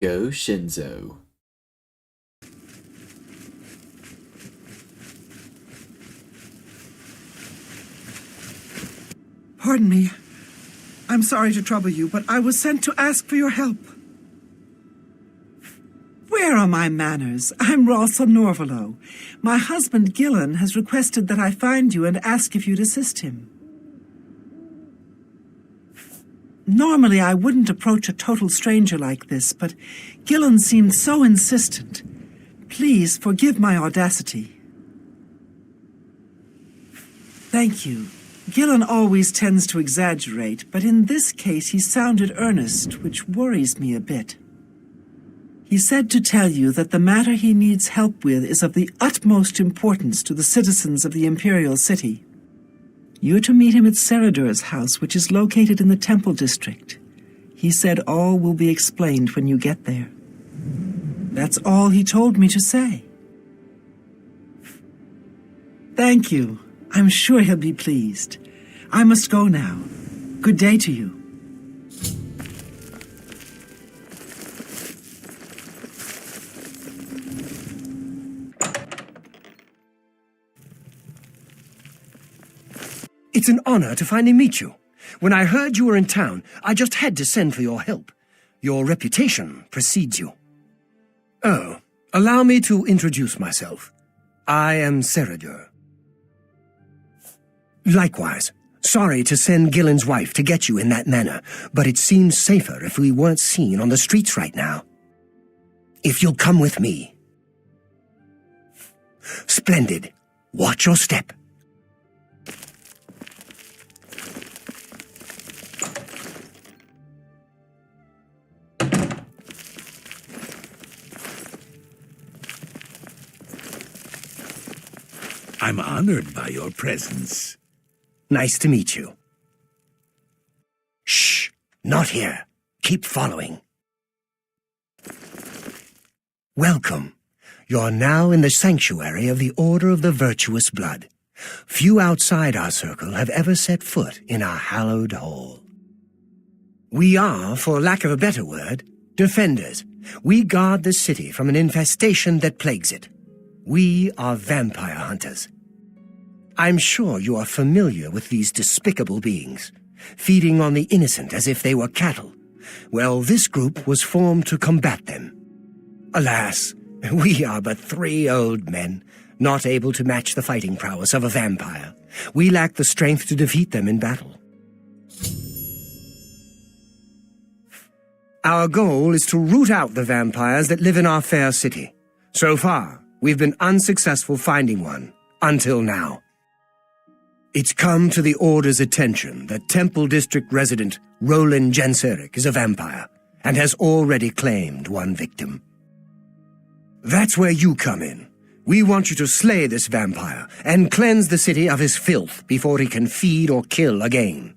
Goshinzo. Pardon me. I'm sorry to trouble you, but I was sent to ask for your help. Where are my manners? I'm Ralsa Norvalo. My husband, Gillen, has requested that I find you and ask if you'd assist him. Normally, I wouldn't approach a total stranger like this, but Gillen seemed so insistent. Please forgive my audacity. Thank you. Gillen always tends to exaggerate, but in this case he sounded earnest, which worries me a bit. He said to tell you that the matter he needs help with is of the utmost importance to the citizens of the Imperial City. You're to meet him at Seradur's house, which is located in the Temple District. He said all will be explained when you get there. That's all he told me to say. Thank you. I'm sure he'll be pleased. I must go now. Good day to you. It's an honor to finally meet you. When I heard you were in town, I just had to send for your help. Your reputation precedes you. Oh, allow me to introduce myself. I am Seradur. Likewise, sorry to send Gillen's wife to get you in that manner, but it seems safer if we weren't seen on the streets right now. If you'll come with me. Splendid. Watch your step. I'm honored by your presence. Nice to meet you. Shh! Not here. Keep following. Welcome. You're now in the sanctuary of the Order of the Virtuous Blood. Few outside our circle have ever set foot in our hallowed hall. We are, for lack of a better word, defenders. We guard the city from an infestation that plagues it. We are vampire hunters. I'm sure you are familiar with these despicable beings, feeding on the innocent as if they were cattle. Well, this group was formed to combat them. Alas, we are but 3 old men, not able to match the fighting prowess of a vampire. We lack the strength to defeat them in battle. Our goal is to root out the vampires that live in our fair city. So far, we've been unsuccessful finding one, until now. It's come to the Order's attention that Temple District resident Roland Genseric is a vampire, and has already claimed one victim. That's where you come in. We want you to slay this vampire, and cleanse the city of his filth before he can feed or kill again.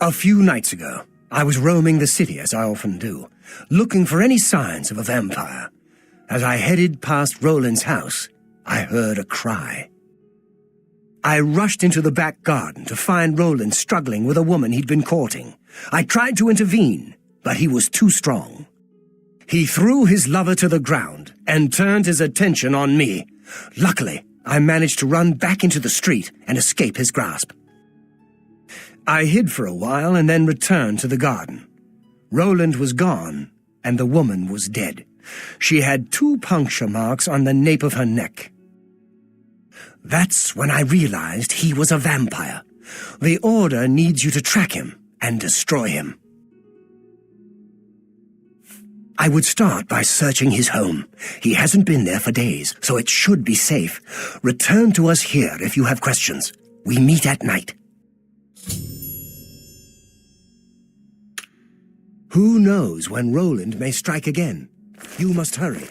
A few nights ago, I was roaming the city as I often do, looking for any signs of a vampire. As I headed past Roland's house, I heard a cry. I rushed into the back garden to find Roland struggling with a woman he'd been courting. I tried to intervene, but he was too strong. He threw his lover to the ground and turned his attention on me. Luckily, I managed to run back into the street and escape his grasp. I hid for a while and then returned to the garden. Roland was gone, and the woman was dead. She had 2 puncture marks on the nape of her neck. That's when I realized he was a vampire. The Order needs you to track him and destroy him. I would start by searching his home. He hasn't been there for days, so it should be safe. Return to us here if you have questions. We meet at night. Who knows when Roland may strike again? You must hurry.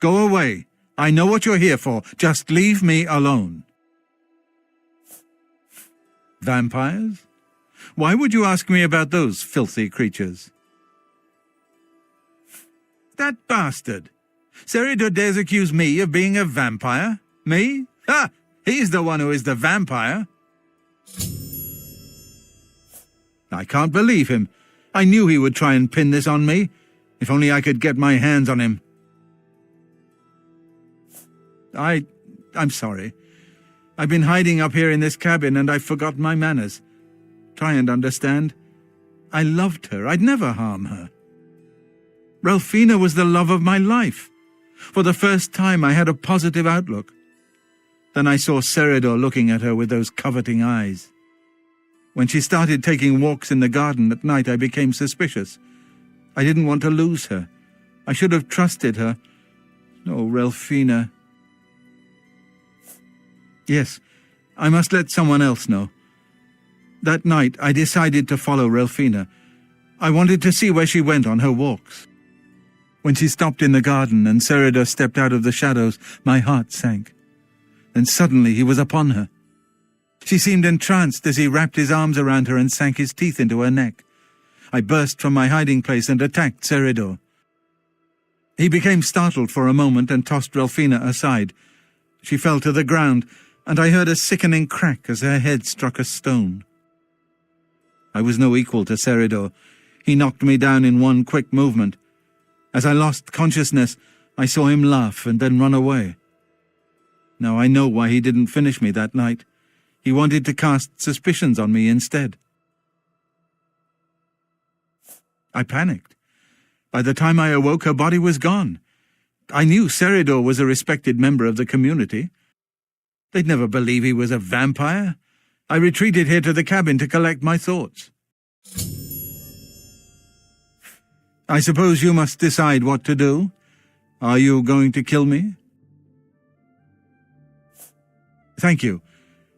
Go away. I know what you're here for. Just leave me alone. Vampires? Why would you ask me about those filthy creatures? That bastard! Seridor dares accuse me of being a vampire? Me? Ha! He's the one who is the vampire. I can't believe him. I knew he would try and pin this on me. If only I could get my hands on him. I'm sorry. I've been hiding up here in this cabin and I've forgotten my manners. Try and understand. I loved her. I'd never harm her. Ralphina was the love of my life. For the first time I had a positive outlook. Then I saw Seridor looking at her with those coveting eyes. When she started taking walks in the garden at night, I became suspicious. I didn't want to lose her. I should have trusted her. Oh, Ralphina. Yes, I must let someone else know. That night, I decided to follow Ralphina. I wanted to see where she went on her walks. When she stopped in the garden and Seridor stepped out of the shadows, my heart sank. Then suddenly he was upon her. She seemed entranced as he wrapped his arms around her and sank his teeth into her neck. I burst from my hiding place and attacked Seridor. He became startled for a moment and tossed Ralphina aside. She fell to the ground, and I heard a sickening crack as her head struck a stone. I was no equal to Seridor. He knocked me down in one quick movement. As I lost consciousness, I saw him laugh and then run away. Now I know why he didn't finish me that night. He wanted to cast suspicions on me instead. I panicked. By the time I awoke, her body was gone. I knew Seridor was a respected member of the community. They'd never believe he was a vampire. I retreated here to the cabin to collect my thoughts. I suppose you must decide what to do. Are you going to kill me? Thank you.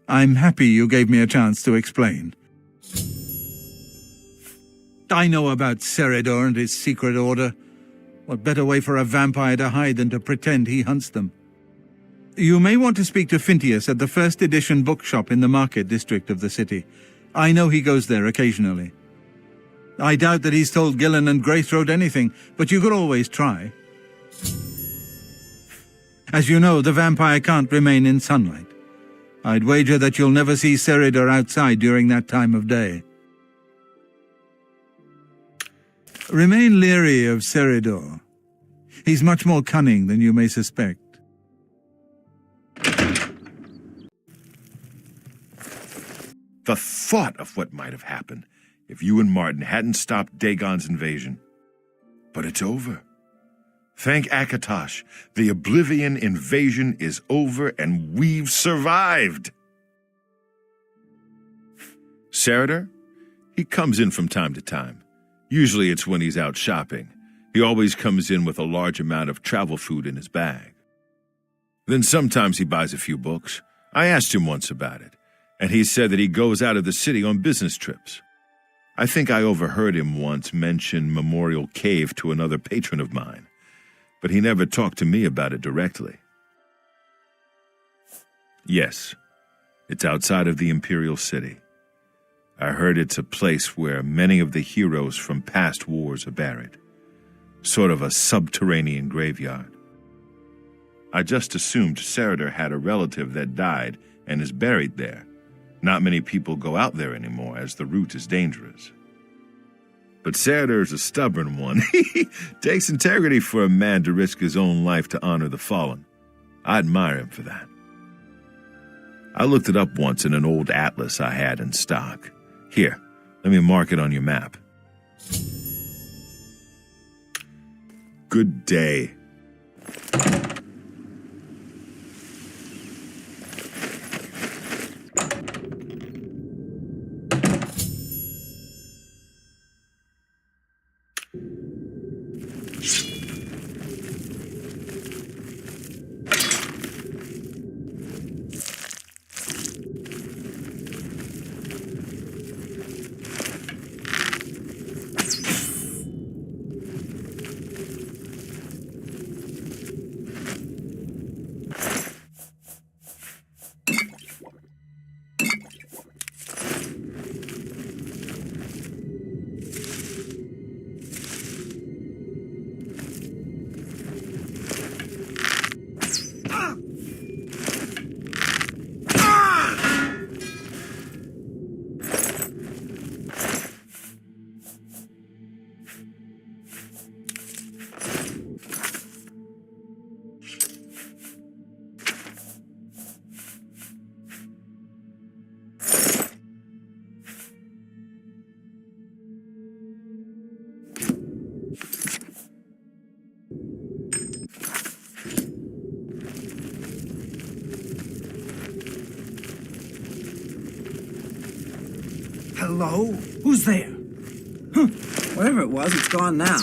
I'm happy you gave me a chance to explain. I know about Seridor and his secret order. What better way for a vampire to hide than to pretend he hunts them? You may want to speak to Phintius at the first edition bookshop in the market district of the city. I know he goes there occasionally. I doubt that he's told Gillen and Greythroat anything, but you could always try. As you know, the vampire can't remain in sunlight. I'd wager that you'll never see Seridor outside during that time of day. Remain leery of Seridor. He's much more cunning than you may suspect. The thought of what might have happened if you and Martin hadn't stopped Dagon's invasion. But it's over. Thank Akatosh, the Oblivion invasion is over and we've survived. Seridor? He comes in from time to time. Usually it's when he's out shopping. He always comes in with a large amount of travel food in his bag. Then sometimes he buys a few books. I asked him once about it, and he said that he goes out of the city on business trips. I think I overheard him once mention Memorial Cave to another patron of mine, but he never talked to me about it directly. Yes, it's outside of the Imperial City. I heard it's a place where many of the heroes from past wars are buried. Sort of a subterranean graveyard. I just assumed Seridor had a relative that died and is buried there. Not many people go out there anymore, as the route is dangerous. But Seridor's a stubborn one. Takes integrity for a man to risk his own life to honor the fallen. I admire him for that. I looked it up once in an old atlas I had in stock. Here, let me mark it on your map. Good day. Hello? Who's there? Whatever it was, it's gone now.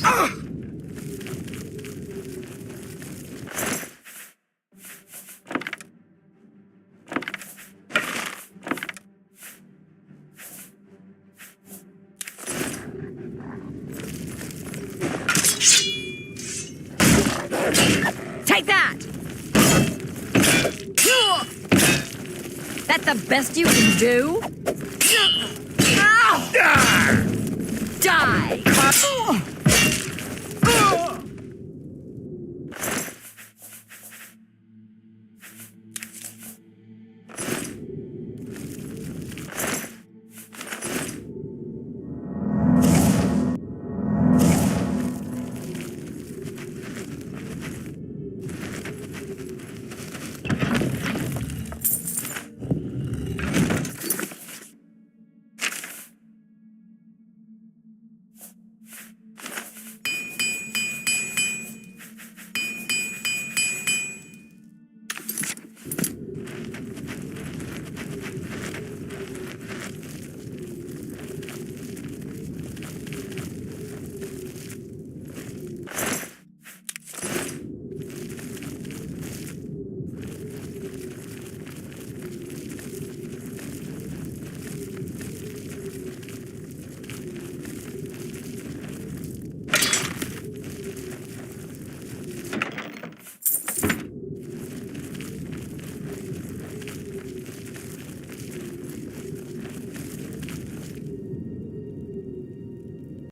Take that! That the best you can do? Die!